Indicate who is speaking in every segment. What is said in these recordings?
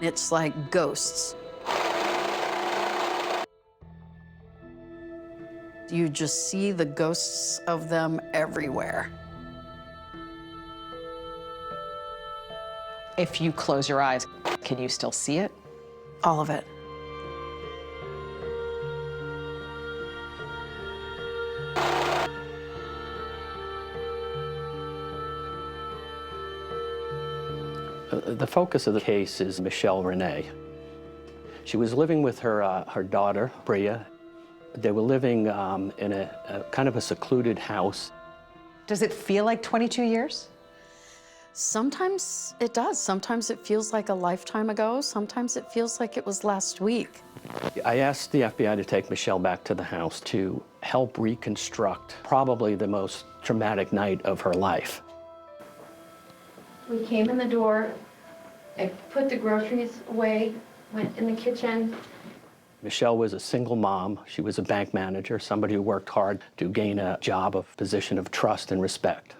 Speaker 1: It's like ghosts. You just see the ghosts of them everywhere.
Speaker 2: If you close your eyes, can you still see it?
Speaker 1: All of it.
Speaker 3: The focus of the case is Breea Renee. She was living with her daughter, Breea. They were living in a kind of a secluded house.
Speaker 2: Does it feel like 22 years?
Speaker 1: Sometimes it does. Sometimes it feels like a lifetime ago. Sometimes it feels like it was last week.
Speaker 3: I asked the FBI to take Michelle back to the house to help reconstruct probably the most traumatic night of her life.
Speaker 4: We came in the door, I put the groceries away, went in the kitchen.
Speaker 3: Michelle was a single mom. She was a bank manager, somebody who worked hard to gain a job of position of trust and respect.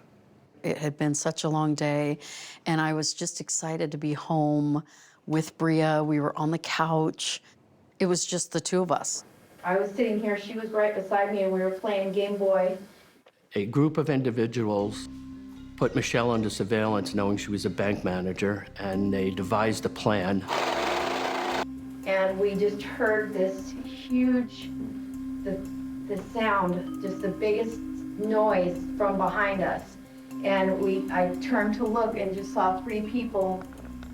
Speaker 1: It had been such a long day, and I was just excited to be home with Breea. We were on the couch. It was just the two of us.
Speaker 4: I was sitting here, she was right beside me, and we were playing Game Boy.
Speaker 3: A group of individuals put Michelle under surveillance knowing she was a bank manager, and they devised a plan.
Speaker 4: And we just heard this huge, the sound, just the biggest noise from behind us. And I turned to look and just saw 3 people.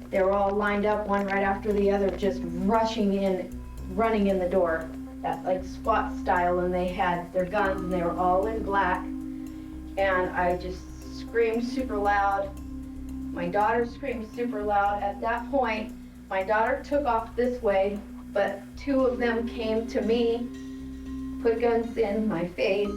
Speaker 4: They were all lined up, one right after the other, just rushing in, running in the door. That like SWAT style, and they had their guns, and they were all in black. And I just screamed super loud. My daughter screamed super loud. At that point, my daughter took off this way, but 2 of them came to me, put guns in my face.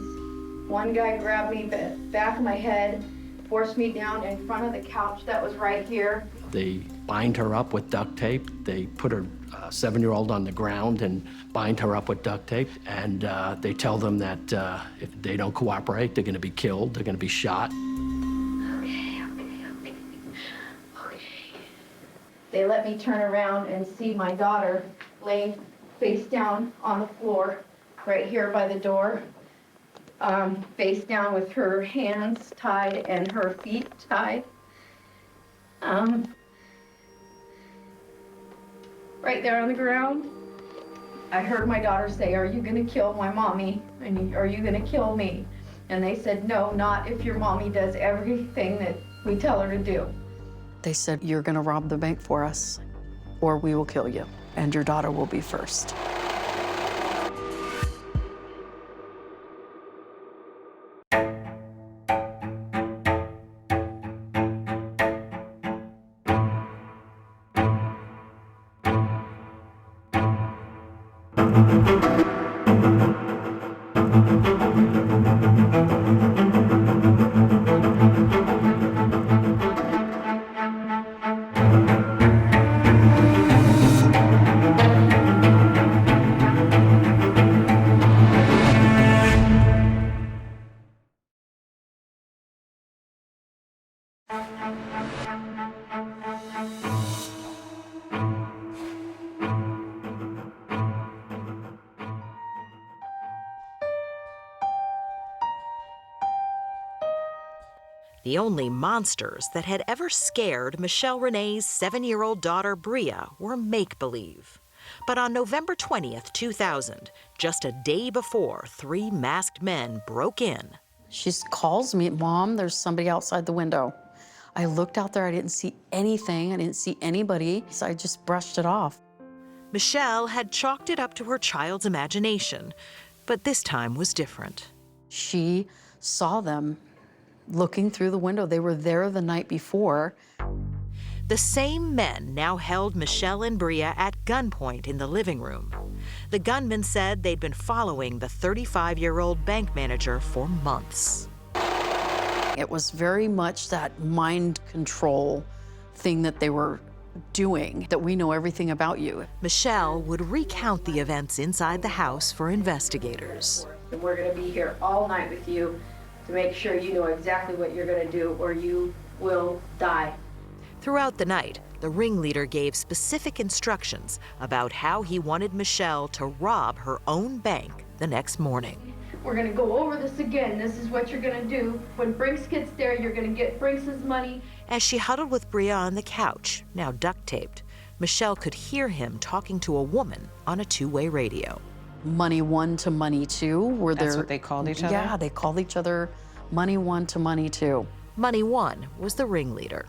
Speaker 4: One guy grabbed me back of my head, forced me down in front of the couch that was right here.
Speaker 3: They bind her up with duct tape. They put her 7-year-old on the ground and bind her up with duct tape. And they tell them that if they don't cooperate, they're gonna be killed, they're gonna be shot.
Speaker 4: Okay. They let me turn around and see my daughter laying face down on the floor, right here by the door. Face down with her hands tied and her feet tied. Right there on the ground, I heard my daughter say, "Are you gonna kill my mommy? And are you gonna kill me?" And they said, "No, not if your mommy does everything that we tell her to do."
Speaker 1: They said, "You're gonna rob the bank for us, or we will kill you, and your daughter will be first."
Speaker 5: The only monsters that had ever scared Michelle Renee's 7-year-old daughter, Breea, were make-believe. But on November 20th, 2000, just a day before 3 masked men broke in,
Speaker 1: She calls me, "Mom, there's somebody outside the window." I looked out there, I didn't see anything, I didn't see anybody, so I just brushed it off.
Speaker 5: Michelle had chalked it up to her child's imagination, but this time was different.
Speaker 1: She saw them looking through the window. They were there the night before.
Speaker 5: The same men now held Michelle and Breea at gunpoint in the living room. The gunmen said they'd been following the 35-year-old bank manager for months.
Speaker 1: It was very much that mind control thing that they were doing, that we know everything about you.
Speaker 5: Michelle would recount the events inside the house for investigators.
Speaker 4: And we're gonna be here all night with you to make sure you know exactly what you're gonna do, or you will die.
Speaker 5: Throughout the night, The ringleader gave specific instructions about how he wanted Michelle to rob her own bank the next morning.
Speaker 4: We're gonna go over this again. This is what you're gonna do. When Brinks gets there, you're gonna get Brinks' money.
Speaker 5: As she huddled with Breea on the couch, now duct-taped, Michelle could hear him talking to a woman on a two-way radio.
Speaker 1: Money 1 to money 2 were
Speaker 2: That's what they called each other?
Speaker 1: Yeah, they called each other money 1 to money 2.
Speaker 5: Money 1 was the ringleader.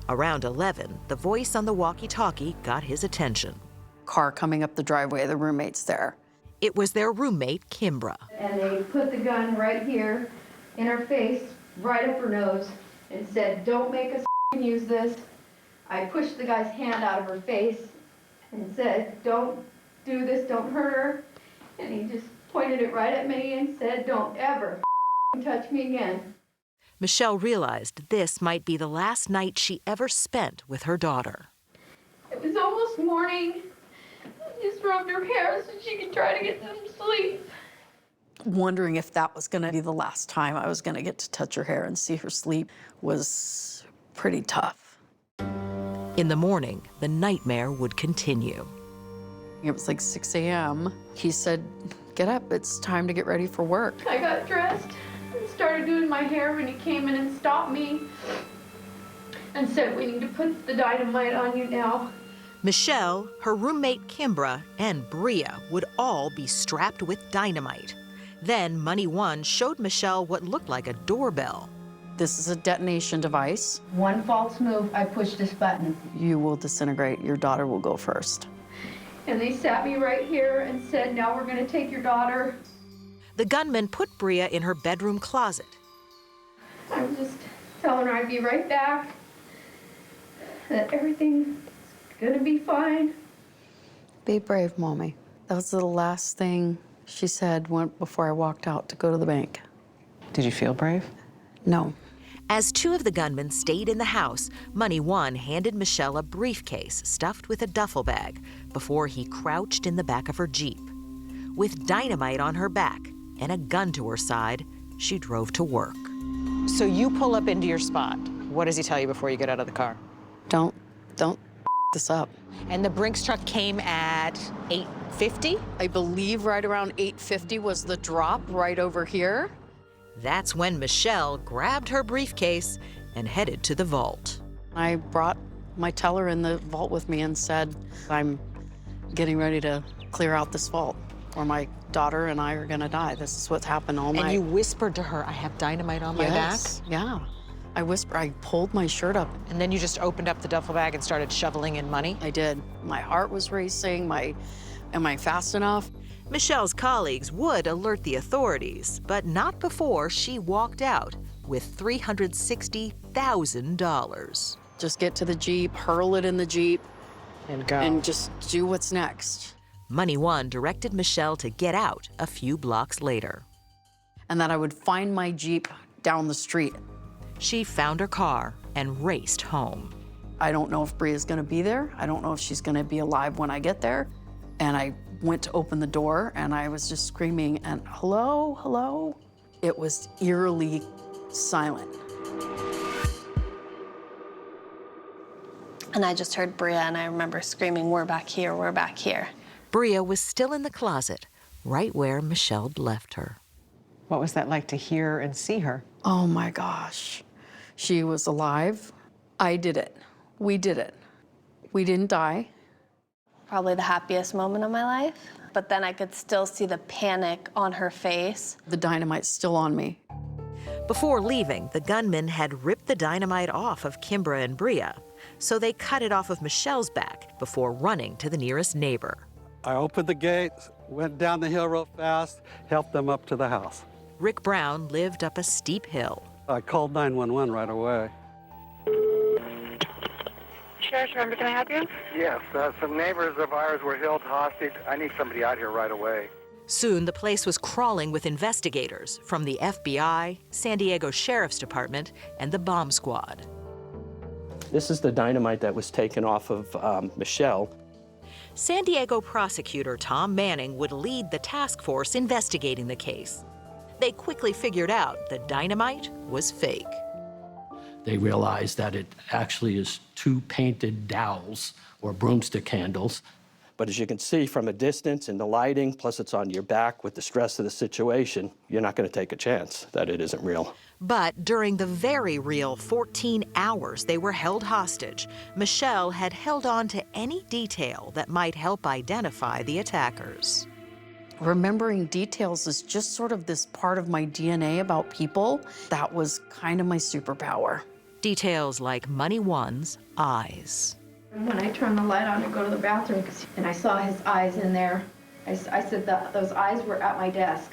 Speaker 5: Around 11, the voice on the walkie-talkie got his attention.
Speaker 1: Car coming up the driveway, the roommate's there.
Speaker 5: It was their roommate, Kimbra.
Speaker 4: And they put the gun right here in her face, right up her nose, and said, "Don't make us use this." I pushed the guy's hand out of her face and said, "Don't do this, don't hurt her." And he just pointed it right at me and said, "Don't ever touch me again."
Speaker 5: Michelle realized this might be the last night she ever spent with her daughter.
Speaker 4: It was almost morning. I just rubbed her hair so she could try to get some sleep.
Speaker 1: Wondering if that was gonna be the last time I was gonna get to touch her hair and see her sleep was pretty tough.
Speaker 5: In the morning, the nightmare would continue.
Speaker 1: It was like 6 a.m. He said, "Get up, it's time to get ready for work."
Speaker 4: I got dressed and started doing my hair when he came in and stopped me and said, "We need to put the dynamite on you now."
Speaker 5: Michelle, her roommate Kimbra, and Breea would all be strapped with dynamite. Then Money 1 showed Michelle what looked like a doorbell.
Speaker 1: This is a detonation device.
Speaker 4: One false move, I pushed this button.
Speaker 1: You will disintegrate, your daughter will go first.
Speaker 4: And they sat me right here and said, "Now we're gonna take your daughter."
Speaker 5: The gunman put Breea in her bedroom closet.
Speaker 4: I was just telling her I'd be right back, that everything's gonna be fine.
Speaker 1: Be brave, Mommy. That was the last thing she said before I walked out to go to the bank.
Speaker 2: Did you feel brave?
Speaker 1: No.
Speaker 5: As two of the gunmen stayed in the house, Money 1 handed Michelle a briefcase stuffed with a duffel bag before he crouched in the back of her Jeep. With dynamite on her back and a gun to her side, she drove to work.
Speaker 2: So you pull up into your spot. What does he tell you before you get out of the car?
Speaker 1: Don't this up.
Speaker 2: And the Brinks truck came at 8:50?
Speaker 1: I believe right around 8:50 was the drop right over here.
Speaker 5: That's when Michelle grabbed her briefcase and headed to the vault.
Speaker 1: I brought my teller in the vault with me and said, "I'm getting ready to clear out this vault, or my daughter and I are gonna die. This is what's happened all night."
Speaker 2: And you whispered to her, "I have dynamite on my back?"
Speaker 1: Yes, yeah. I whispered, I pulled my shirt up.
Speaker 2: And then you just opened up the duffel bag and started shoveling in money?
Speaker 1: I did. My heart was racing. Am I fast enough?
Speaker 5: Michelle's colleagues would alert the authorities, but not before she walked out with $360,000.
Speaker 1: Just get to the Jeep, hurl it in the Jeep,
Speaker 2: And go.
Speaker 1: and just do what's next.
Speaker 5: Money 1 directed Michelle to get out a few blocks later.
Speaker 1: And that I would find my Jeep down the street.
Speaker 5: She found her car and raced home.
Speaker 1: I don't know if Breea's gonna be there. I don't know if she's gonna be alive when I get there. And I went to open the door and I was just screaming and hello, hello. It was eerily silent.
Speaker 6: And I just heard Breea, and I remember screaming, "We're back here, we're back here."
Speaker 5: Breea was still in the closet, right where Michelle left her.
Speaker 2: What was that like to hear and see her?
Speaker 1: Oh my gosh. She was alive. I did it. We did it. We didn't die.
Speaker 6: Probably the happiest moment of my life. But then I could still see the panic on her face.
Speaker 1: The dynamite's still on me.
Speaker 5: Before leaving, the gunmen had ripped the dynamite off of Kimbra and Breea, so they cut it off of Michelle's back before running to the nearest neighbor.
Speaker 7: I opened the gate, went down the hill real fast, helped them up to the house.
Speaker 5: Rick Brown lived up a steep hill.
Speaker 7: I called 911 right away.
Speaker 8: Sheriff's Department, can I help you?
Speaker 9: Yes, some neighbors of ours were held hostage. I need somebody out here right away.
Speaker 5: Soon, the place was crawling with investigators from the FBI, San Diego Sheriff's Department, and the bomb squad.
Speaker 3: This is the dynamite that was taken off of Michelle.
Speaker 5: San Diego prosecutor Tom Manning would lead the task force investigating the case. They quickly figured out the dynamite was fake.
Speaker 3: They realized that it actually is 2 painted dowels or broomstick handles. But as you can see from a distance in the lighting, plus it's on your back with the stress of the situation, you're not going to take a chance that it isn't real.
Speaker 5: But during the very real 14 hours they were held hostage, Michelle had held on to any detail that might help identify the attackers.
Speaker 1: Remembering details is just sort of this part of my DNA about people. That was kind of my superpower.
Speaker 5: Details like Money One's eyes.
Speaker 4: When I turned the light on to go to the bathroom, and I saw his eyes in there, I said that those eyes were at my desk.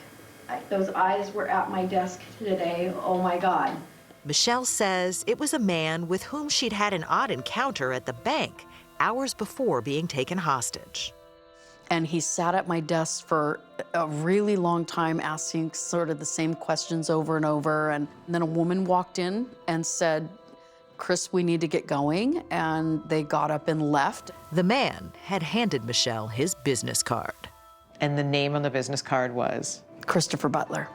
Speaker 4: Those eyes were at my desk today. Oh my God.
Speaker 5: Michelle says it was a man with whom she'd had an odd encounter at the bank hours before being taken hostage.
Speaker 1: And he sat at my desk for a really long time asking sort of the same questions over and over. And then a woman walked in and said, "Chris, we need to get going." And they got up and left.
Speaker 5: The man had handed Michelle his business card.
Speaker 2: And the name on the business card was?
Speaker 1: Christopher Butler.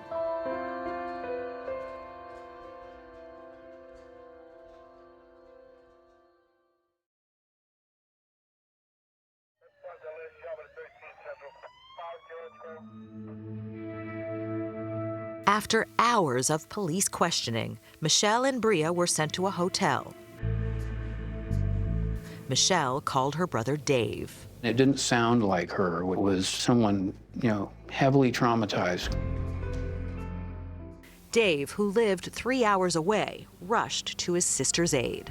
Speaker 5: After hours of police questioning, Michelle and Breea were sent to a hotel. Michelle called her brother Dave.
Speaker 10: It didn't sound like her. It was someone, heavily traumatized.
Speaker 5: Dave, who lived 3 hours away, rushed to his sister's aid.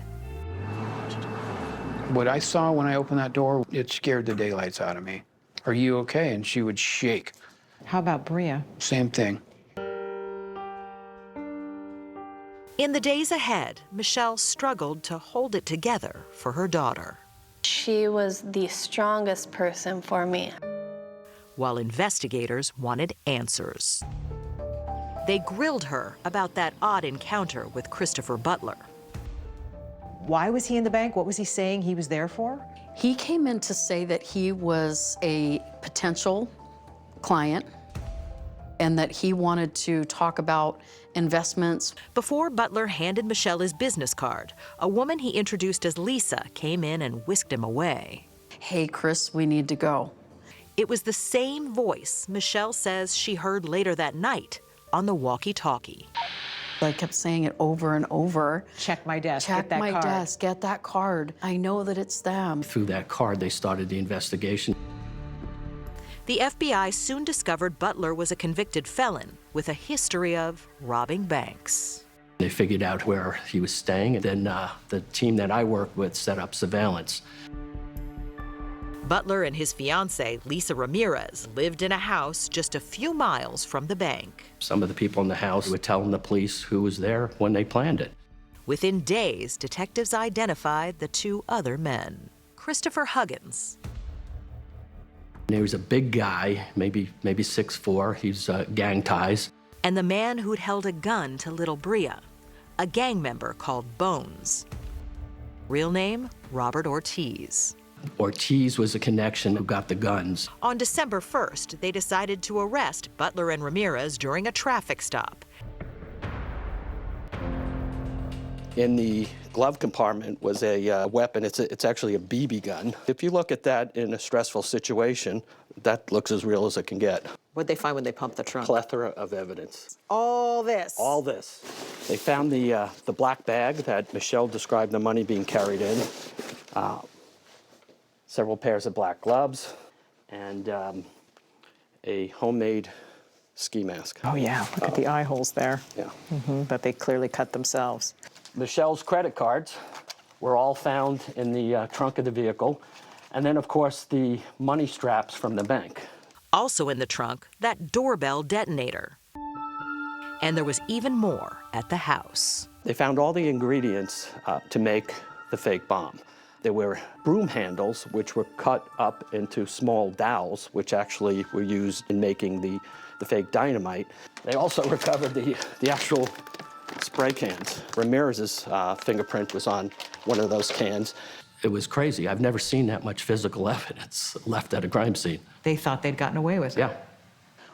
Speaker 10: What I saw when I opened that door, it scared the daylights out of me. "Are you okay?" And she would shake.
Speaker 2: How about Breea?
Speaker 10: Same thing.
Speaker 5: In the days ahead, Michelle struggled to hold it together for her daughter.
Speaker 6: She was the strongest person for me.
Speaker 5: While investigators wanted answers. They grilled her about that odd encounter with Christopher Butler.
Speaker 2: Why was he in the bank? What was he saying he was there for?
Speaker 1: He came in to say that he was a potential client and that he wanted to talk about investments.
Speaker 5: Before Butler handed Michelle his business card, a woman he introduced as Lisa came in and whisked him away.
Speaker 1: "Hey, Chris, we need to go."
Speaker 5: It was the same voice Michelle says she heard later that night on the walkie-talkie.
Speaker 1: I kept saying it over and over.
Speaker 2: Check my desk,
Speaker 1: Check
Speaker 2: get that
Speaker 1: my
Speaker 2: card.
Speaker 1: desk, get that card. I know that it's them.
Speaker 3: Through that card, they started the investigation.
Speaker 5: The FBI soon discovered Butler was a convicted felon with a history of robbing banks.
Speaker 3: They figured out where he was staying, and then the team that I worked with set up surveillance.
Speaker 5: Butler and his fiancée, Lisa Ramirez, lived in a house just a few miles from the bank.
Speaker 3: Some of the people in the house were telling the police who was there when they planned it.
Speaker 5: Within days, detectives identified the 2 other men. Christopher Huggins.
Speaker 3: And he was a big guy, maybe 6'4". He's gang ties.
Speaker 5: And the man who'd held a gun to little Breea, a gang member called Bones. Real name, Robert Ortiz.
Speaker 3: Ortiz was a connection who got the guns.
Speaker 5: On December 1st, they decided to arrest Butler and Ramirez during a traffic stop.
Speaker 3: In the glove compartment was a weapon. It's actually a BB gun. If you look at that in a stressful situation, that looks as real as it can get.
Speaker 2: What'd they find when they pumped the trunk?
Speaker 3: Plethora of evidence.
Speaker 2: All this.
Speaker 3: All this. They found the black bag that Michelle described the money being carried in, several pairs of black gloves, and a homemade ski mask.
Speaker 2: Oh yeah, look at the eye holes there.
Speaker 3: Yeah.
Speaker 2: That they clearly cut themselves.
Speaker 3: Michelle's credit cards were all found in the trunk of the vehicle. And then, of course, the money straps from the bank.
Speaker 5: Also in the trunk, that doorbell detonator. And there was even more at the house.
Speaker 3: They found all the ingredients to make the fake bomb. There were broom handles, which were cut up into small dowels, which actually were used in making the fake dynamite. They also recovered the actual spray cans. Ramirez's fingerprint was on one of those cans. It was crazy. I've never seen that much physical evidence left at a crime scene.
Speaker 2: They thought they'd gotten away with it.
Speaker 3: Yeah.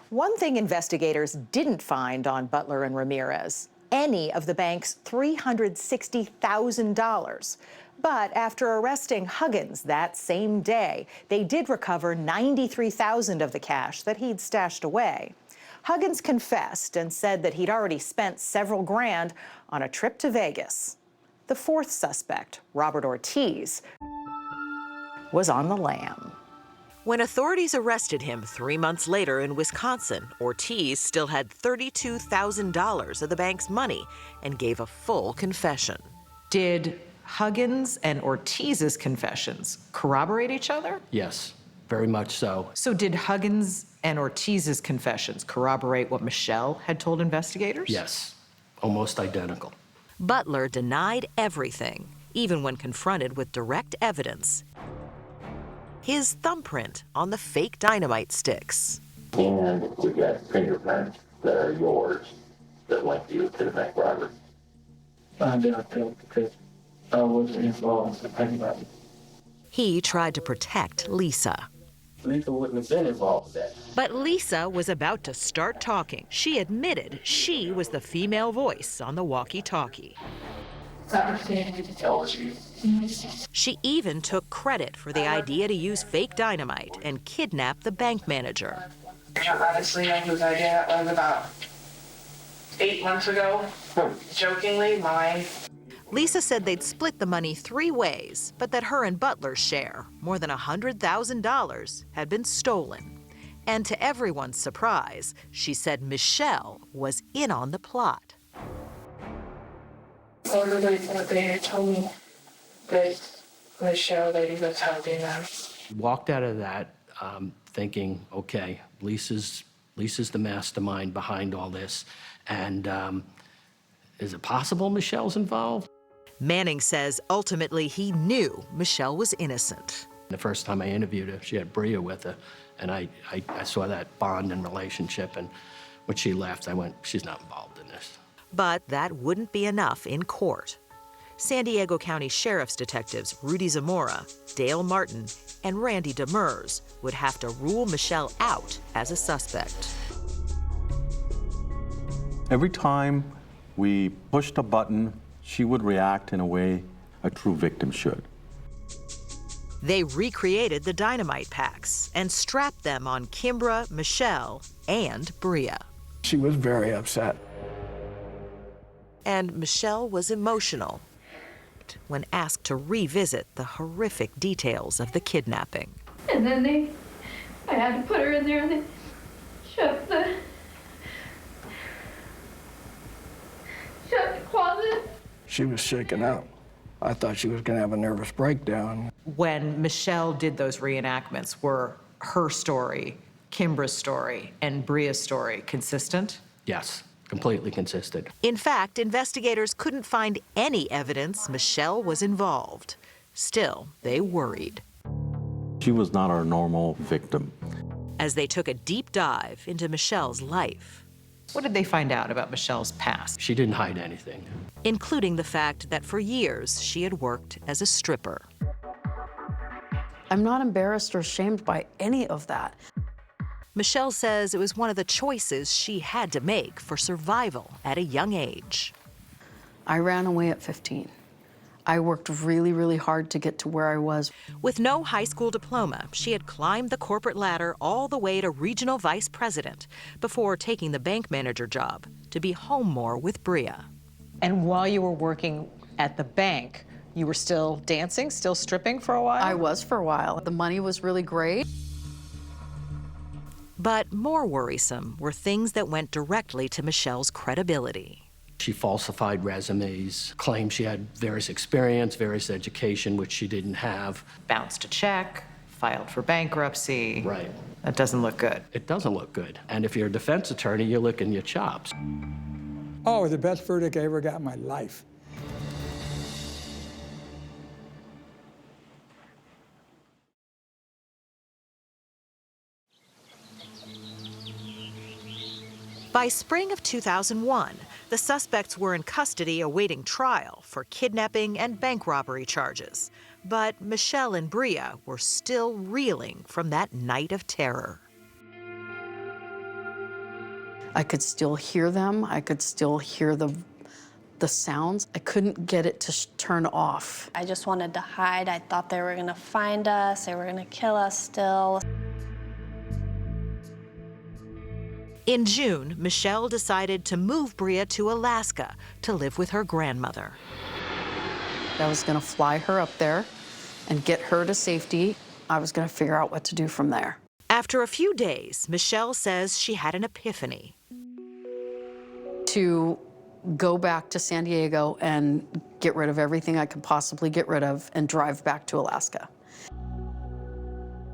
Speaker 2: One thing investigators didn't find on Butler and Ramirez, any of the bank's $360,000. But after arresting Huggins that same day, they did recover $93,000 of the cash that he'd stashed away. Huggins confessed and said that he'd already spent several grand on a trip to Vegas. The fourth suspect, Robert Ortiz, was on the lam.
Speaker 5: When authorities arrested him 3 months later in Wisconsin, Ortiz still had $32,000 of the bank's money and gave a full confession.
Speaker 2: Did Huggins and Ortiz's confessions corroborate each other?
Speaker 3: Yes, very much so.
Speaker 2: So did Huggins and Ortiz's confessions corroborate what Michelle had told investigators?
Speaker 3: Yes, almost identical.
Speaker 5: Butler denied everything, even when confronted with direct evidence. His thumbprint on the fake dynamite sticks.
Speaker 11: And we got fingerprints that are yours that link you to the bank robbery. I doubt that because I wasn't involved in the bank robbery.
Speaker 5: He tried to protect Lisa.
Speaker 11: Lisa wouldn't have been involved with that.
Speaker 5: But Lisa was about to start talking. She admitted she was the female voice on the walkie-talkie. She even took credit for the idea to use fake dynamite and kidnap the bank manager.
Speaker 12: Honestly, whose idea was about 8 months ago. Jokingly, mine.
Speaker 5: Lisa said they'd split the money 3 ways, but that her and Butler's share, more than $100,000, had been stolen. And to everyone's surprise, she said Michelle was in on the plot.
Speaker 12: They had told me that Michelle lady was helping them.
Speaker 3: Walked out of that thinking, okay, Lisa's the mastermind behind all this, and is it possible Michelle's involved?
Speaker 5: Manning says ultimately he knew Michelle was innocent.
Speaker 3: The first time I interviewed her, she had Breea with her, and I saw that bond and relationship, and when she left, I went, she's not involved in this.
Speaker 5: But that wouldn't be enough in court. San Diego County Sheriff's detectives Rudy Zamora, Dale Martin, and Randy Demers would have to rule Michelle out as a suspect.
Speaker 13: Every time we pushed a button, she would react in a way a true victim should.
Speaker 5: They recreated the dynamite packs and strapped them on Kimbra, Michelle, and Breea.
Speaker 14: She was very upset.
Speaker 5: And Michelle was emotional when asked to revisit the horrific details of the kidnapping.
Speaker 4: And then I had to put her in there and they shoved the closet.
Speaker 14: She was shaken up. I thought she was gonna have a nervous breakdown.
Speaker 2: When Michelle did those reenactments, were her story, Kimbra's story, and Breea's story consistent?
Speaker 3: Yes, completely consistent.
Speaker 5: In fact, investigators couldn't find any evidence Michelle was involved. Still, they worried.
Speaker 13: She was not our normal victim.
Speaker 5: As they took a deep dive into Michelle's life.
Speaker 2: What did they find out about Michelle's past?
Speaker 3: She didn't hide anything.
Speaker 5: Including the fact that for years she had worked as a stripper.
Speaker 1: I'm not embarrassed or ashamed by any of that.
Speaker 5: Michelle says it was one of the choices she had to make for survival at a young age.
Speaker 1: I ran away at 15. I worked really, really hard to get to where I was.
Speaker 5: With no high school diploma, she had climbed the corporate ladder all the way to regional vice president before taking the bank manager job to be home more with Breea.
Speaker 2: And while you were working at the bank, you were still dancing, still stripping for a while?
Speaker 1: I was for a while. The money was really great.
Speaker 5: But more worrisome were things that went directly to Michelle's credibility.
Speaker 3: She falsified resumes, claimed she had various experience, various education, which she didn't have.
Speaker 2: Bounced a check, filed for bankruptcy.
Speaker 3: Right.
Speaker 2: That doesn't look good.
Speaker 3: It doesn't look good. And if you're a defense attorney, you're licking your chops.
Speaker 15: Oh, it was the best verdict I ever got in my life.
Speaker 5: By spring of 2001, the suspects were in custody awaiting trial for kidnapping and bank robbery charges. But Michelle and Breea were still reeling from that night of terror.
Speaker 1: I could still hear them. I could still hear the the sounds, I couldn't get it to turn off.
Speaker 6: I just wanted to hide. I thought they were gonna find us, they were gonna kill us still.
Speaker 5: In June, Michelle decided to move Breea to Alaska to live with her grandmother.
Speaker 1: I was gonna fly her up there and get her to safety. I was gonna figure out what to do from there.
Speaker 5: After a few days, Michelle says she had an epiphany.
Speaker 1: To go back to San Diego and get rid of everything I could possibly get rid of and drive back to Alaska.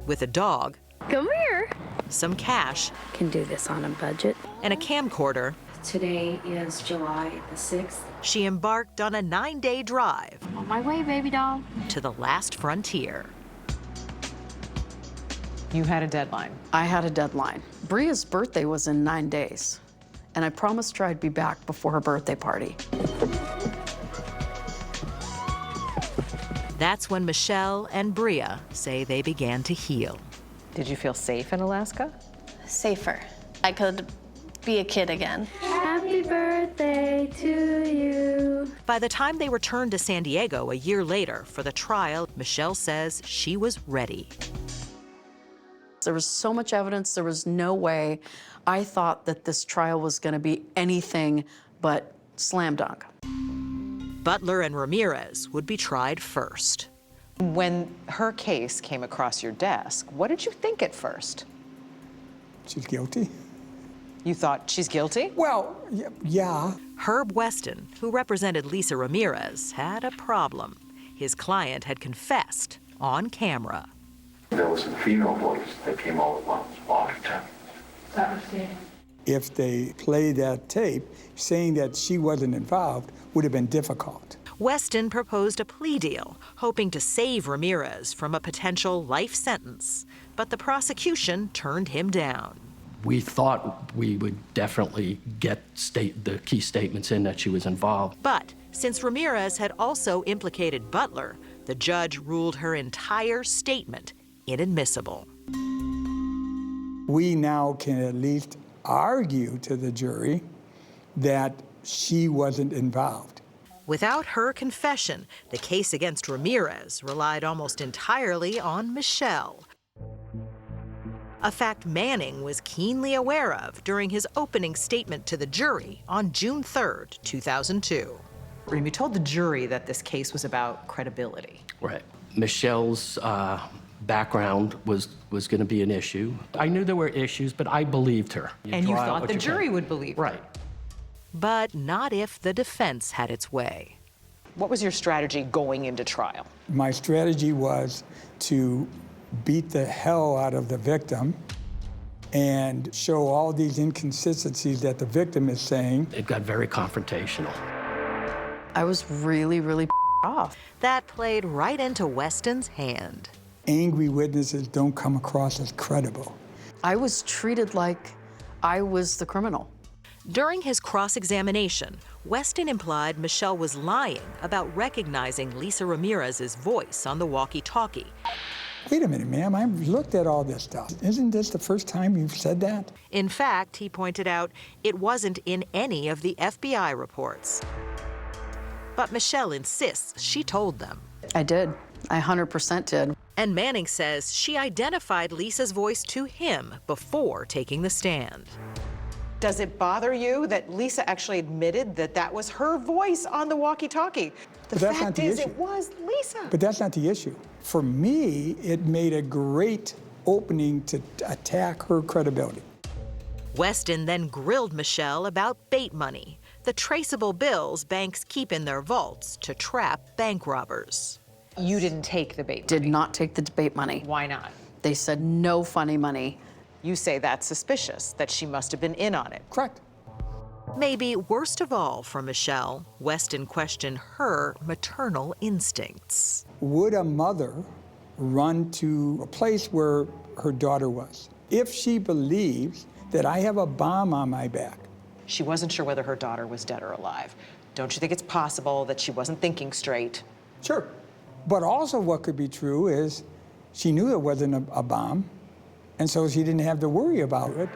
Speaker 5: With a dog,
Speaker 16: come here,
Speaker 5: some cash,
Speaker 16: can do this on a budget,
Speaker 5: and a camcorder.
Speaker 16: Today is July the 6th.
Speaker 5: She embarked on a 9-day drive.
Speaker 16: On my way, baby doll.
Speaker 5: To the last frontier.
Speaker 2: You had a deadline.
Speaker 1: I had a deadline. Brea's birthday was in 9 days, and I promised her I'd be back before her birthday party.
Speaker 5: That's when Michelle and Breea say they began to heal.
Speaker 2: Did you feel safe in Alaska?
Speaker 6: Safer. I could be a kid again.
Speaker 16: Happy birthday to you.
Speaker 5: By the time they returned to San Diego a year later for the trial, Michelle says she was ready.
Speaker 1: There was so much evidence, there was no way. I thought that this trial was going to be anything but slam dunk.
Speaker 5: Butler and Ramirez would be tried first.
Speaker 2: When her case came across your desk, what did you think at first?
Speaker 15: She's guilty.
Speaker 2: You thought she's guilty?
Speaker 15: Well, yeah.
Speaker 5: Herb Weston, who represented Lisa Ramirez, had a problem. His client had confessed on camera.
Speaker 11: There was a female voice that came all at once, all the time.
Speaker 12: That was Danny.
Speaker 15: If they played that tape, saying that she wasn't involved would have been difficult.
Speaker 5: Weston proposed a plea deal, hoping to save Ramirez from a potential life sentence, but the prosecution turned him down.
Speaker 3: We thought we would definitely get the key statements in that she was involved.
Speaker 5: But since Ramirez had also implicated Butler, the judge ruled her entire statement inadmissible.
Speaker 15: We now can at least argue to the jury that she wasn't involved.
Speaker 5: Without her confession, the case against Ramirez relied almost entirely on Michelle. A fact Manning was keenly aware of during his opening statement to the jury on June 3rd, 2002.
Speaker 2: You told the jury that this case was about credibility.
Speaker 3: Right. Michelle's background was going to be an issue. I knew there were issues, but I believed her.
Speaker 2: And you thought the jury would believe her.
Speaker 3: Right.
Speaker 5: But not if the defense had its way.
Speaker 2: What was your strategy going into trial?
Speaker 15: My strategy was to beat the hell out of the victim and show all these inconsistencies that the victim is saying.
Speaker 3: It got very confrontational.
Speaker 1: I was really, really off.
Speaker 5: That played right into Weston's hand.
Speaker 15: Angry witnesses don't come across as credible.
Speaker 1: I was treated like I was the criminal.
Speaker 5: During his cross-examination, Weston implied Michelle was lying about recognizing Lisa Ramirez's voice on the walkie-talkie.
Speaker 15: Wait a minute, ma'am, I've looked at all this stuff. Isn't this the first time you've said that?
Speaker 5: In fact, he pointed out, it wasn't in any of the FBI reports. But Michelle insists she told them.
Speaker 1: I did. I 100% did.
Speaker 5: And Manning says she identified Lisa's voice to him before taking the stand.
Speaker 2: Does it bother you that Lisa actually admitted that that was her voice on the walkie-talkie? The fact is, it was Lisa.
Speaker 15: But that's not the issue. For me, it made a great opening to attack her credibility.
Speaker 5: Weston then grilled Michelle about bait money, the traceable bills banks keep in their vaults to trap bank robbers.
Speaker 2: You didn't take the bait money?
Speaker 1: Did not take the bait money.
Speaker 2: Why not?
Speaker 1: They said no funny money.
Speaker 2: You say that's suspicious, that she must have been in on it.
Speaker 15: Correct.
Speaker 5: Maybe worst of all for Michelle, Weston questioned her maternal instincts.
Speaker 15: Would a mother run to a place where her daughter was if she believes that I have a bomb on my back?
Speaker 2: She wasn't sure whether her daughter was dead or alive. Don't you think it's possible that she wasn't thinking straight?
Speaker 15: Sure. But also what could be true is she knew it wasn't a bomb, and so she didn't have to worry about it.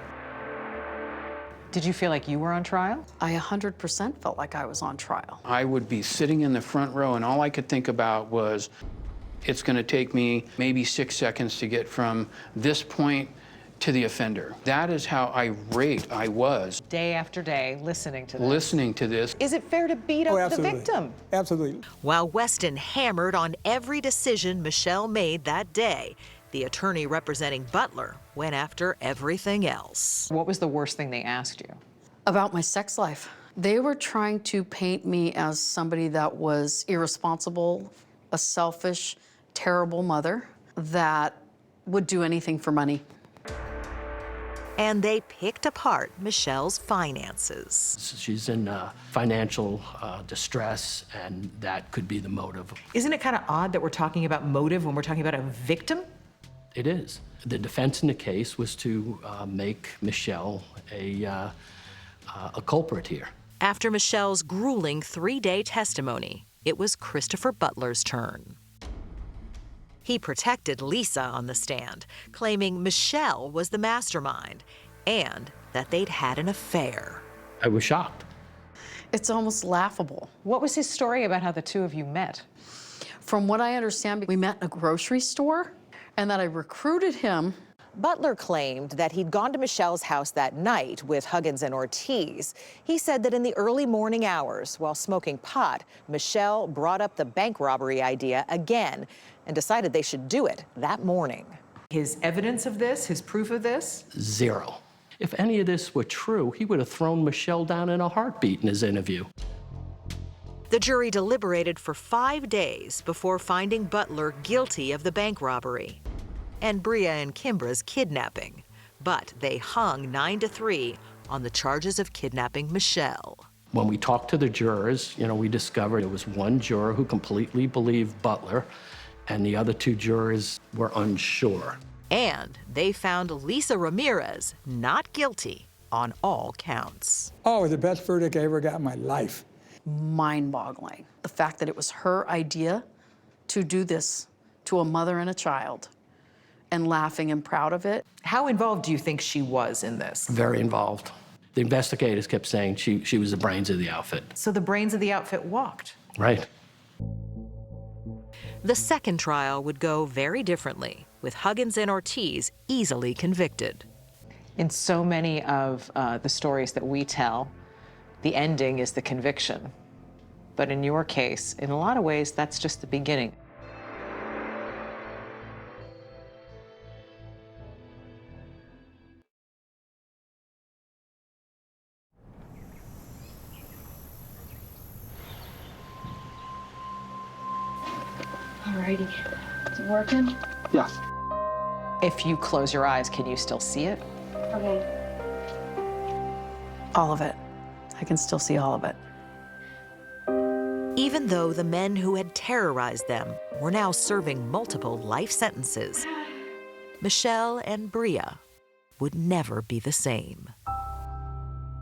Speaker 2: Did you feel like you were on trial?
Speaker 1: I 100% felt like I was on trial.
Speaker 10: I would be sitting in the front row, and all I could think about was, it's going to take me maybe 6 seconds to get from this point to the offender. That is how irate I was.
Speaker 2: Day after day, listening to this.
Speaker 10: Listening to this.
Speaker 2: Is it fair to beat up the victim?
Speaker 15: Absolutely.
Speaker 5: While Weston hammered on every decision Michelle made that day, the attorney representing Butler went after everything else.
Speaker 2: What was the worst thing they asked you?
Speaker 1: About my sex life. They were trying to paint me as somebody that was irresponsible, a selfish, terrible mother that would do anything for money.
Speaker 5: And they picked apart Michelle's finances.
Speaker 3: She's in financial distress, and that could be the motive.
Speaker 2: Isn't it kind of odd that we're talking about motive when we're talking about a victim?
Speaker 3: It is. The defense in the case was to make Michelle a culprit here.
Speaker 5: After Michelle's grueling 3-day testimony, it was Christopher Butler's turn. He protected Lisa on the stand, claiming Michelle was the mastermind and that they'd had an affair.
Speaker 3: I was shocked.
Speaker 1: It's almost laughable.
Speaker 2: What was his story about how the two of you met?
Speaker 1: From what I understand, we met in a grocery store and that I recruited him.
Speaker 2: Butler claimed that he'd gone to Michelle's house that night with Huggins and Ortiz. He said that in the early morning hours, while smoking pot, Michelle brought up the bank robbery idea again and decided they should do it that morning. His evidence of this, his proof of this?
Speaker 3: Zero. If any of this were true, he would have thrown Michelle down in a heartbeat in his interview.
Speaker 5: The jury deliberated for 5 days before finding Butler guilty of the bank robbery and Breea and Kimbra's kidnapping, but they hung 9-3 on the charges of kidnapping Michelle.
Speaker 3: When we talked to the jurors, we discovered there was one juror who completely believed Butler, and the other 2 jurors were unsure.
Speaker 5: And they found Lisa Ramirez not guilty on all counts.
Speaker 15: Oh, it was the best verdict I ever got in my life.
Speaker 1: Mind-boggling. The fact that it was her idea to do this to a mother and a child, and laughing and proud of it.
Speaker 2: How involved do you think she was in this?
Speaker 3: Very involved. The investigators kept saying she was the brains of the outfit.
Speaker 2: So the brains of the outfit walked.
Speaker 3: Right.
Speaker 5: The second trial would go very differently, with Huggins and Ortiz easily convicted.
Speaker 2: In so many of the stories that we tell, the ending is the conviction. But in your case, in a lot of ways, that's just the beginning.
Speaker 4: Alrighty, is it working?
Speaker 7: Yes.
Speaker 2: If you close your eyes, can you still see it?
Speaker 4: Okay.
Speaker 1: All of it. I can still see all of it.
Speaker 5: Even though the men who had terrorized them were now serving multiple life sentences, Michelle and Breea would never be the same.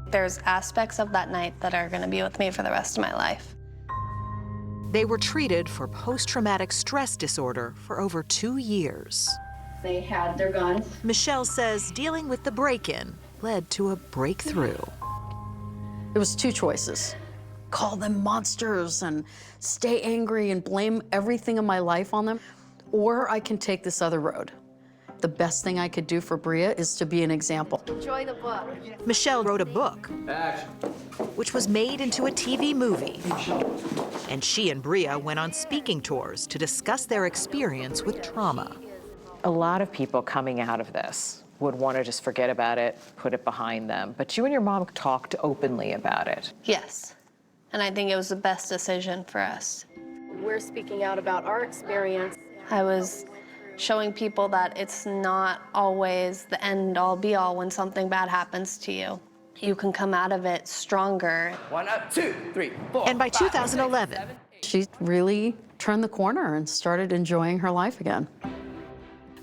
Speaker 6: There's aspects of that night that are gonna be with me for the rest of my life.
Speaker 5: They were treated for post-traumatic stress disorder for over 2 years.
Speaker 4: They had their guns.
Speaker 5: Michelle says dealing with the break-in led to a breakthrough.
Speaker 1: It was 2 choices. Call them monsters and stay angry and blame everything in my life on them, or I can take this other road. The best thing I could do for Breea is to be an example.
Speaker 6: Enjoy the book.
Speaker 5: Michelle wrote a book, which was made into a TV movie. And she and Breea went on speaking tours to discuss their experience with trauma.
Speaker 2: A lot of people coming out of this would want to just forget about it, put it behind them. But you and your mom talked openly about it.
Speaker 6: Yes, and I think it was the best decision for us.
Speaker 16: We're speaking out about our experience.
Speaker 6: I was showing people that it's not always the end-all be-all when something bad happens to you. You can come out of it stronger.
Speaker 14: 1 up, 2, 3, 4.
Speaker 5: And by 2011,
Speaker 1: she really turned the corner and started enjoying her life again.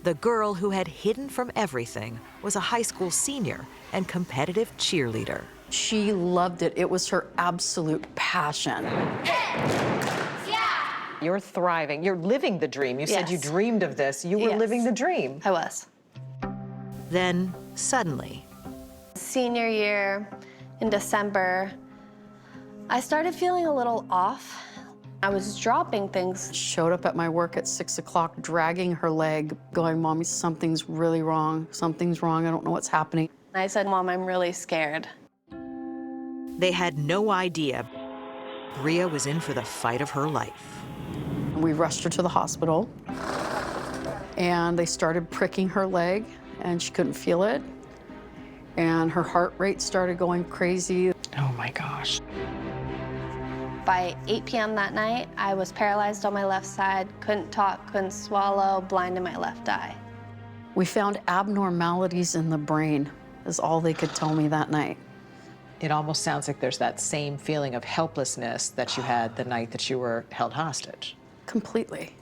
Speaker 5: the girl who had hidden from everything was a high school senior and competitive cheerleader.
Speaker 1: She loved it. It was her absolute passion.
Speaker 2: You're thriving. You're living the dream. You said you dreamed of this. You were living the dream.
Speaker 6: I was.
Speaker 5: Then, suddenly,
Speaker 6: senior year in December, I started feeling a little off. I was dropping things.
Speaker 1: Showed up at my work at 6 o'clock, dragging her leg, going, "Mommy, something's really wrong. Something's wrong. I don't know what's happening."
Speaker 6: I said, "Mom, I'm really scared."
Speaker 5: They had no idea Breea was in for the fight of her life.
Speaker 1: We rushed her to the hospital, and they started pricking her leg, and she couldn't feel it. And her heart rate started going crazy.
Speaker 2: Oh my gosh.
Speaker 6: By 8 p.m. that night, I was paralyzed on my left side, couldn't talk, couldn't swallow, blind in my left eye.
Speaker 1: We found abnormalities in the brain, is all they could tell me that night.
Speaker 2: It almost sounds like there's that same feeling of helplessness that you had the night that you were held hostage.
Speaker 1: Completely.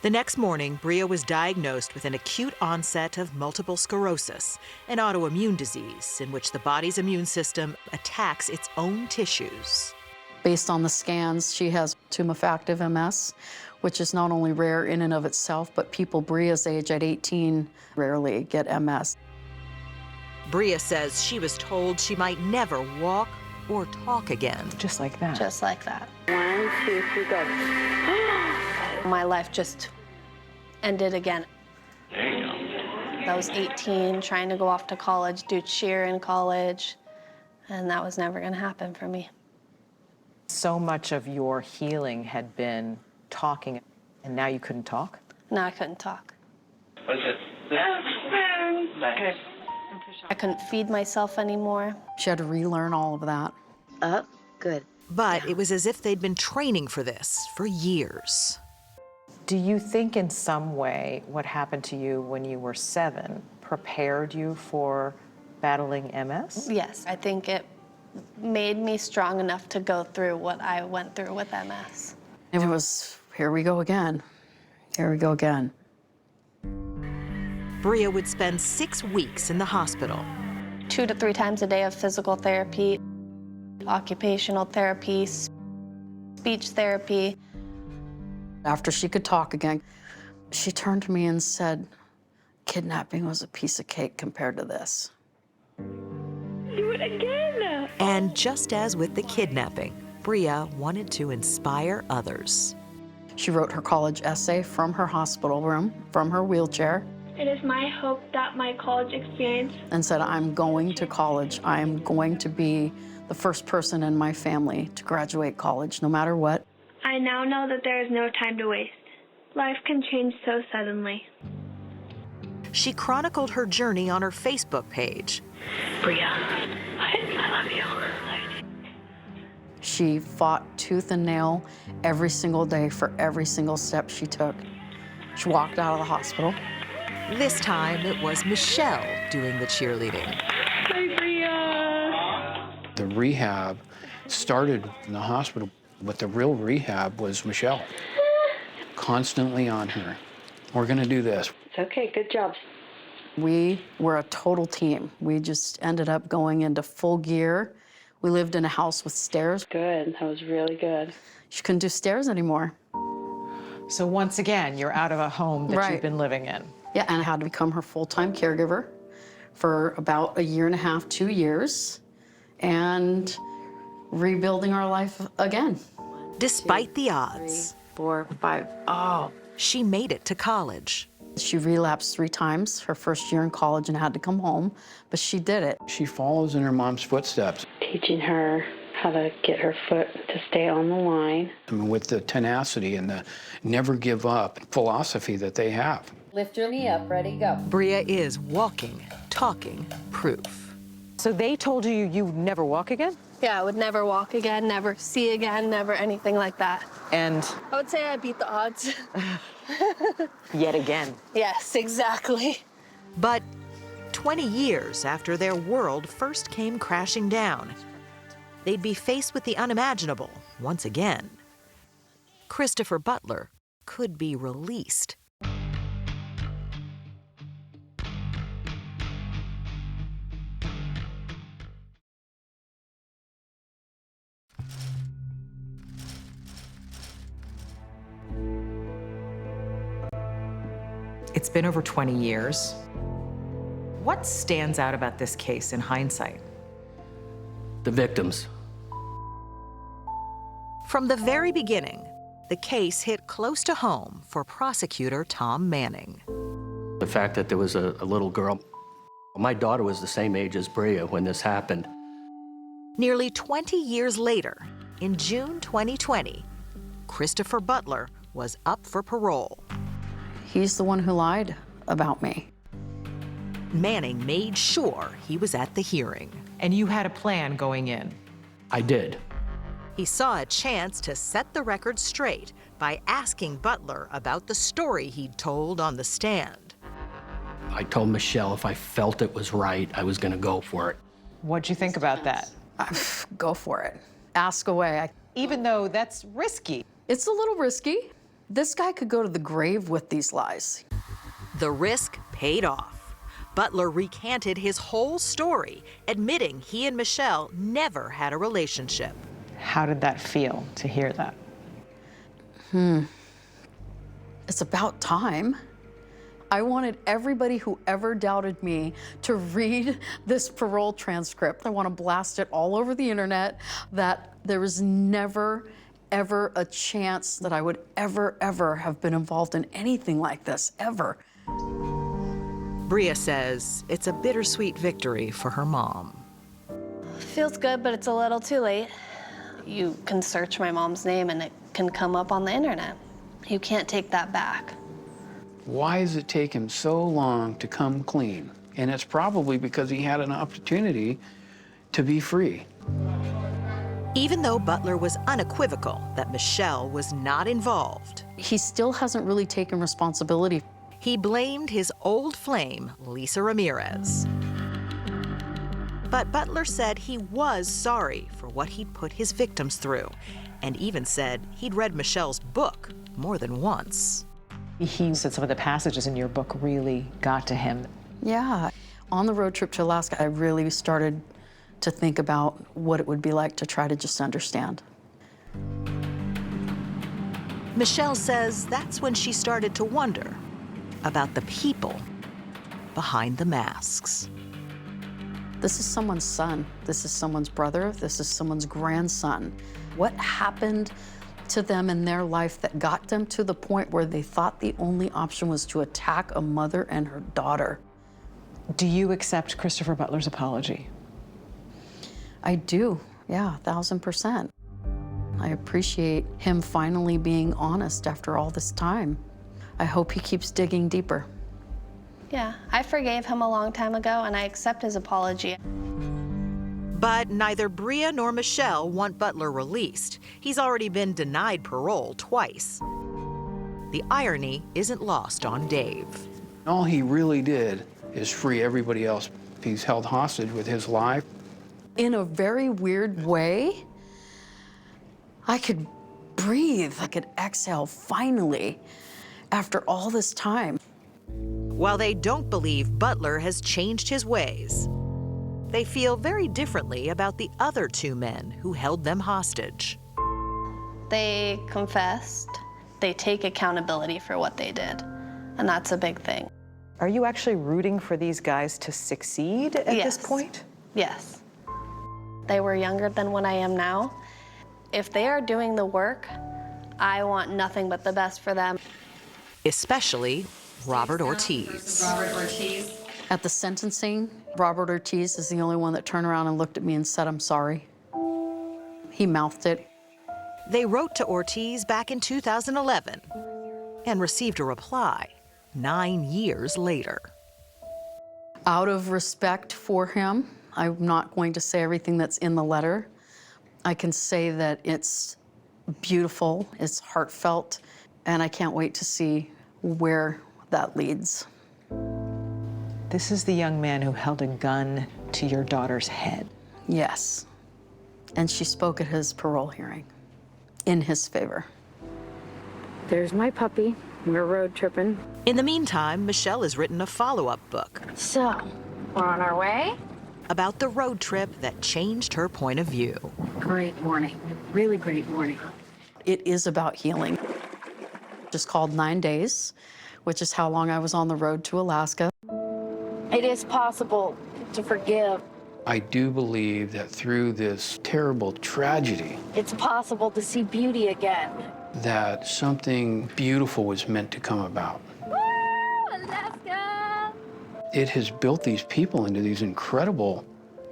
Speaker 5: The next morning, Breea was diagnosed with an acute onset of multiple sclerosis, an autoimmune disease in which the body's immune system attacks its own tissues.
Speaker 1: Based on the scans, she has tumefactive MS, which is not only rare in and of itself, but people Breea's age at 18 rarely get MS.
Speaker 5: Breea says she was told she might never walk or talk again.
Speaker 2: Just like that.
Speaker 6: Just like that.
Speaker 16: 1, 2, 3, go.
Speaker 6: My life just ended again. I was 18, trying to go off to college, do cheer in college, and that was never gonna happen for me.
Speaker 2: So much of your healing had been talking, and now you couldn't talk?
Speaker 6: No, I couldn't talk.
Speaker 16: Okay.
Speaker 6: I couldn't feed myself anymore.
Speaker 1: She had to relearn all of that.
Speaker 16: Up, good.
Speaker 5: But it was as if they'd been training for this for years.
Speaker 2: Do you think in some way what happened to you when you were 7 prepared you for battling MS?
Speaker 6: Yes, I think it made me strong enough to go through what I went through with MS.
Speaker 1: It was, here we go again. Here we go again.
Speaker 5: Breea would spend 6 weeks in the hospital.
Speaker 6: 2 to 3 times a day of physical therapy, occupational therapy, speech therapy.
Speaker 1: After she could talk again, she turned to me and said, "Kidnapping was a piece of cake compared to this."
Speaker 16: Do it again.
Speaker 5: And just as with the kidnapping, Breea wanted to inspire others.
Speaker 1: She wrote her college essay from her hospital room, from her wheelchair,
Speaker 17: It is my hope that my college experience
Speaker 1: and said, "I'm going to college. I'm going to be the first person in my family to graduate college, no matter what."
Speaker 17: I now know that there is no time to waste. Life can change so suddenly.
Speaker 5: She chronicled her journey on her Facebook page.
Speaker 17: Breea, I love you.
Speaker 1: She fought tooth and nail every single day for every single step she took. She walked out of the hospital.
Speaker 5: This time it was Michelle doing the cheerleading.
Speaker 17: Hi, Breea.
Speaker 10: The rehab started in the hospital, but the real rehab was Michelle. Constantly on her. We're gonna do this.
Speaker 16: It's okay, good job.
Speaker 1: We were a total team. We just ended up going into full gear. We lived in a house with stairs.
Speaker 16: Good, that was really good.
Speaker 1: She couldn't do stairs anymore.
Speaker 2: So once again, you're out of a home that
Speaker 1: Right.
Speaker 2: you've been living in.
Speaker 1: Yeah, and I had to become her full-time caregiver for about 1.5 to 2 years, and rebuilding our life again.
Speaker 5: Despite the odds,
Speaker 16: 4, 5. Oh.
Speaker 5: she made it to college.
Speaker 1: She relapsed 3 times her first year in college and had to come home, but she did it.
Speaker 10: She follows in her mom's footsteps.
Speaker 16: Teaching her how to get her foot to stay on the line.
Speaker 10: I mean, with the tenacity and the never give up philosophy that they have.
Speaker 16: Lift your knee up, ready, go.
Speaker 5: Breea is walking, talking proof.
Speaker 2: So they told you you'd never walk again?
Speaker 6: Yeah, I would never walk again, never see again, never anything like that.
Speaker 2: And
Speaker 6: I would say I beat the odds.
Speaker 2: yet again.
Speaker 6: Yes, exactly.
Speaker 5: But 20 years after their world first came crashing down, they'd be faced with the unimaginable once again. Christopher Butler could be released.
Speaker 2: It's been over 20 years. What stands out about this case in hindsight?
Speaker 3: The victims.
Speaker 5: From the very beginning, the case hit close to home for prosecutor Tom Manning.
Speaker 3: The fact that there was a little girl. My daughter was the same age as Breea when this happened.
Speaker 5: Nearly 20 years later, in June 2020, Christopher Butler was up for parole.
Speaker 1: He's the one who lied about me.
Speaker 5: Manning made sure he was at the hearing.
Speaker 2: And you had a plan going in.
Speaker 3: I did.
Speaker 5: He saw a chance to set the record straight by asking Butler about the story he'd told on the stand.
Speaker 3: I told Michelle if I felt it was right, I was gonna go for it.
Speaker 2: What'd you think about that?
Speaker 1: Go for it. Ask away.
Speaker 2: Even though that's risky.
Speaker 1: It's a little risky. This guy could go to the grave with these lies.
Speaker 5: The risk paid off. Butler recanted his whole story, admitting he and Michelle never had a relationship.
Speaker 2: How did that feel to hear that?
Speaker 1: It's about time. I wanted everybody who ever doubted me to read this parole transcript. I want to blast it all over the internet that there was never, ever a chance that I would ever have been involved in anything like this, ever.
Speaker 5: Breea says it's a bittersweet victory for her mom.
Speaker 6: Feels good, but it's a little too late. You can search my mom's name and it can come up on the internet. You can't take that back.
Speaker 10: Why does it take him so long to come clean? And it's probably because he had an opportunity to be free.
Speaker 5: Even though Butler was unequivocal that Michelle was not involved,
Speaker 1: He still hasn't really taken responsibility.
Speaker 5: he blamed his old flame, Lisa Ramirez. But Butler said he was sorry for what he'd put his victims through, and even said he'd read Michelle's book more than once.
Speaker 2: He said some of the passages in your book really got to him.
Speaker 1: Yeah. On the road trip to Alaska, I really started to think about what it would be like to try to just understand.
Speaker 5: Michelle says that's when she started to wonder about the people behind the masks.
Speaker 1: This is someone's son. This is someone's brother. This is someone's grandson. What happened to them in their life that got them to the point where they thought the only option was to attack a mother and her daughter?
Speaker 2: Do you accept Christopher Butler's apology?
Speaker 1: I do, yeah, 1000%. I appreciate him finally being honest after all this time. I hope he keeps digging deeper.
Speaker 6: Yeah, I forgave him a long time ago and I accept his apology.
Speaker 5: But neither Breea nor Michelle want Butler released. He's already been denied parole twice. The irony isn't lost on Dave.
Speaker 10: All he really did is free everybody else. He's held hostage with his life.
Speaker 1: In a very weird way, I could breathe. I could exhale finally after all this time.
Speaker 5: While they don't believe Butler has changed his ways, they feel very differently about the other two men who held them hostage.
Speaker 6: They confessed. They take accountability for what they did, and that's a big thing.
Speaker 2: Are you actually rooting for these guys to succeed at this point?
Speaker 6: Yes. They were younger than what I am now. If they are doing the work, I want nothing but the best for them.
Speaker 5: Especially Robert Ortiz.
Speaker 1: At the sentencing, Robert Ortiz is the only one that turned around and looked at me and said, "I'm sorry." He mouthed it.
Speaker 5: They wrote to Ortiz back in 2011 and received a reply 9 years later.
Speaker 1: Out of respect for him, I'm not going to say everything that's in the letter. I can say that it's beautiful, it's heartfelt, and I can't wait to see where that leads.
Speaker 2: This is the young man who held a gun to your daughter's head.
Speaker 1: Yes. And she spoke at his parole hearing in his favor.
Speaker 18: There's my puppy. We're road tripping.
Speaker 5: In the meantime, Michelle has written a follow-up book.
Speaker 18: So, we're on our way?
Speaker 5: About the road trip that changed her point of view.
Speaker 18: Great morning. Really great morning.
Speaker 1: It is about healing. Just called 9 days, which is how long I was on the road to Alaska.
Speaker 18: It It is possible to forgive.
Speaker 10: I do believe that through this terrible tragedy,
Speaker 18: It's possible to see beauty again.
Speaker 10: that something beautiful was meant to come about.
Speaker 18: Woo, Alaska!
Speaker 10: It has built these people into these incredible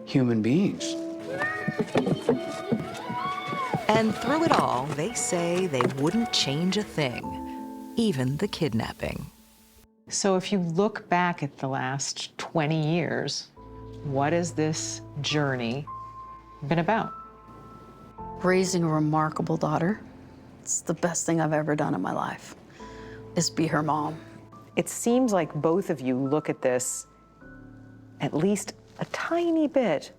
Speaker 10: human beings.
Speaker 5: And through it all, they say they wouldn't change a thing, even the kidnapping.
Speaker 2: So if you look back at the last 20 years, what has this journey been about?
Speaker 1: Raising a remarkable daughter. It's the best thing I've ever done in my life, is be her mom.
Speaker 2: It seems like both of you look at this at least a tiny bit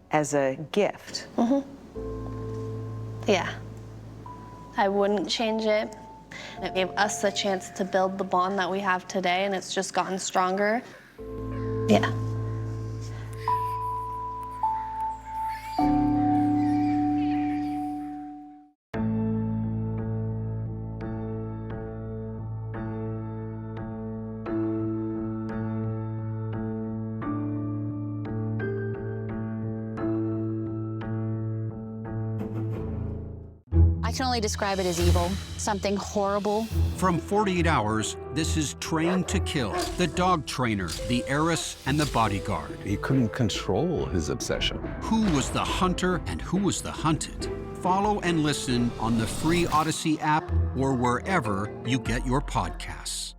Speaker 2: as a gift.
Speaker 6: Yeah. I wouldn't change it. It gave us the chance to build the bond that we have today, and it's just gotten stronger. Yeah.
Speaker 19: I can only describe it as evil, something horrible.
Speaker 20: From 48 Hours, this is Trained to Kill, the dog trainer, the heiress, and the bodyguard.
Speaker 21: He couldn't control his obsession.
Speaker 20: Who was the hunter and who was the hunted? Follow and listen on the free Odyssey app or wherever you get your podcasts.